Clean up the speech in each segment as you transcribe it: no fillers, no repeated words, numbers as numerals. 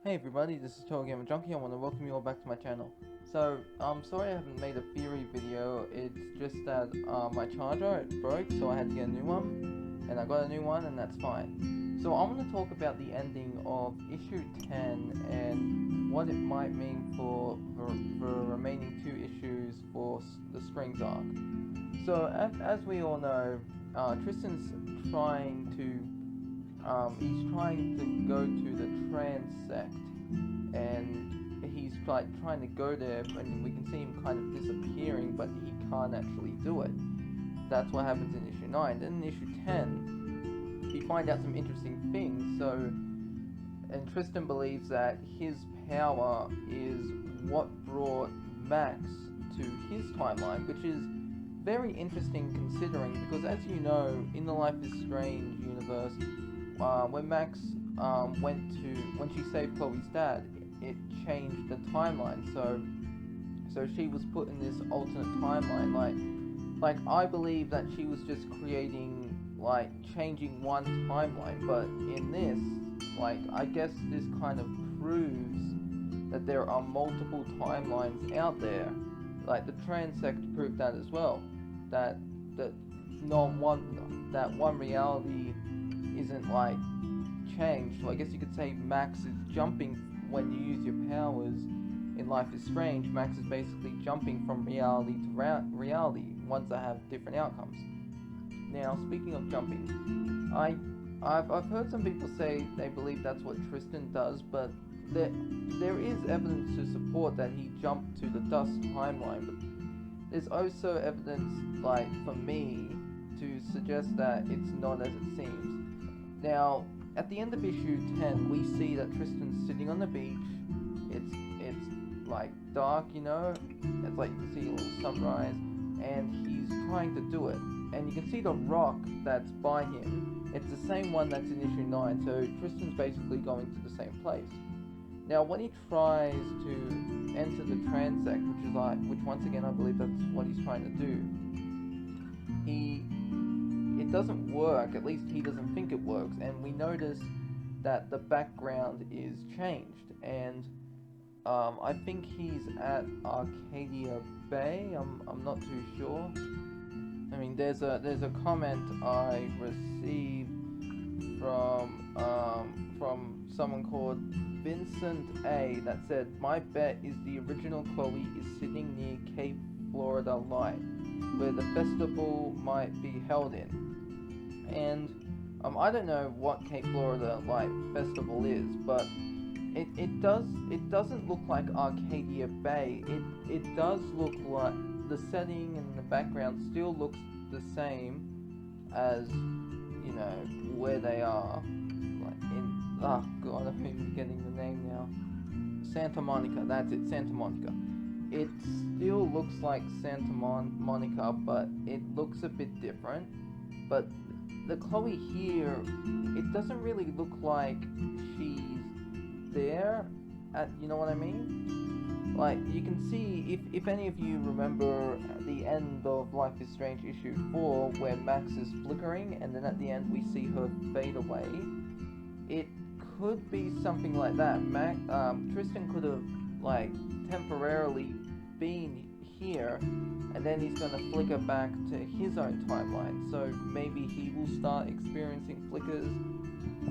Hey everybody, this is TotalGamerJunkie. I want to welcome you all back to my channel. So, I'm sorry I haven't made a theory video. It's just that my charger broke, so I had to get a new one, and I got a new one, and that's fine. So I want to talk about the ending of issue 10 and what it might mean for the remaining 2 issues for the Springs arc. So, as we all know, Tristan's trying to he's trying to go to the trans sect, and he's like trying to go there, and we can see him kind of disappearing, but he can't actually do it. That's what happens in issue 9. Then in issue 10, we find out some interesting things. So, and Tristan believes that his power is what brought Max to his timeline, which is very interesting considering, because as you know, in the Life is Strange universe, when Max when she saved Chloe's dad, it changed the timeline. So she was put in this alternate timeline. Like I believe that she was just creating, like, changing one timeline. But in this, like, I guess this kind of proves that there are multiple timelines out there. Like the trans sect proved that as well. That one reality isn't like changed. So I guess you could say Max is jumping when you use your powers in Life is Strange. Max is basically jumping from reality to reality, ones that have different outcomes. Now, speaking of jumping, I've heard some people say they believe that's what Tristan does, but there is evidence to support that he jumped to the Dust timeline. But there's also evidence, like, for me, to suggest that it's not as it seems. Now, at the end of issue 10, we see that Tristan's sitting on the beach. It's like dark, you know. It's like you can see a little sunrise, and he's trying to do it. And you can see the rock that's by him. It's the same one that's in issue 9. So Tristan's basically going to the same place. Now, when he tries to enter the transect, which once again I believe that's what he's trying to do, it doesn't work. At least he doesn't think it works, and we notice that the background is changed, and I think he's at Arcadia Bay. I'm not too sure. I mean, there's a comment I received from someone called Vincent A that said, "My bet is the original Chloe is sitting near Cape Florida Light, where the festival might be held in." And I don't know what Cape Florida Light Festival is, but it doesn't look like Arcadia Bay. It does look like the setting and the background still looks the same as, you know, where they are. Like in, oh god, I'm even getting the name now. Santa Monica. That's it, Santa Monica. It still looks like Santa Monica, but it looks a bit different. But the Chloe here, it doesn't really look like she's there, you know what I mean? Like, you can see, if any of you remember the end of Life is Strange issue 4, where Max is flickering, and then at the end we see her fade away, it could be something like that. Tristan could have, like, temporarily been here, and then he's going to flicker back to his own timeline. So maybe he will start experiencing flickers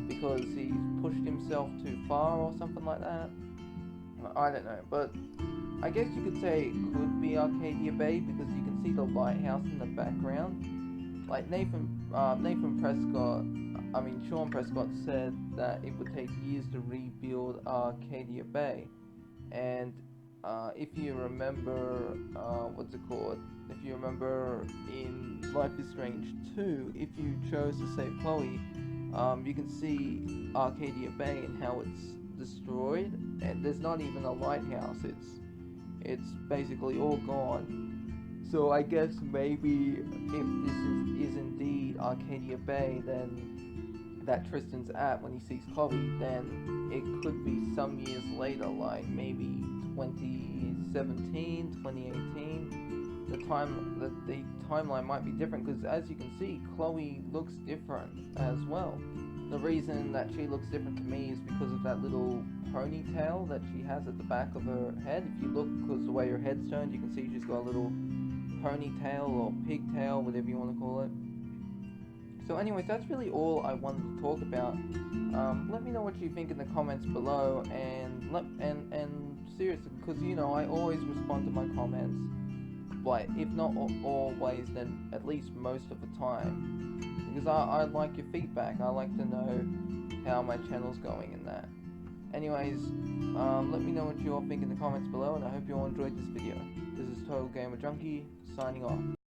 because he's pushed himself too far or something like that. I don't know, but I guess you could say it could be Arcadia Bay because you can see the lighthouse in the background. Like Sean Prescott said that it would take years to rebuild Arcadia Bay, and if you remember, if you remember in Life is Strange 2, if you chose to save Chloe, you can see Arcadia Bay and how it's destroyed, and there's not even a lighthouse. It's basically all gone. So I guess maybe if this is indeed Arcadia Bay, then that Tristan's at when he sees Chloe, then it could be some years later, like maybe 2017, 2018. The timeline might be different, because as you can see, Chloe looks different as well. The reason that she looks different to me is because of that little ponytail that she has at the back of her head. If you look, because the way her head's turned, you can see she's got a little ponytail or pigtail, whatever you want to call it. So anyways, that's really all I wanted to talk about. Let me know what you think in the comments below, and seriously, because you know I always respond to my comments, like if not always, then at least most of the time, because I like your feedback. I like to know how my channel's going and that. Anyways, let me know what you all think in the comments below, and I hope you all enjoyed this video. This is TotalGamerJunkie signing off.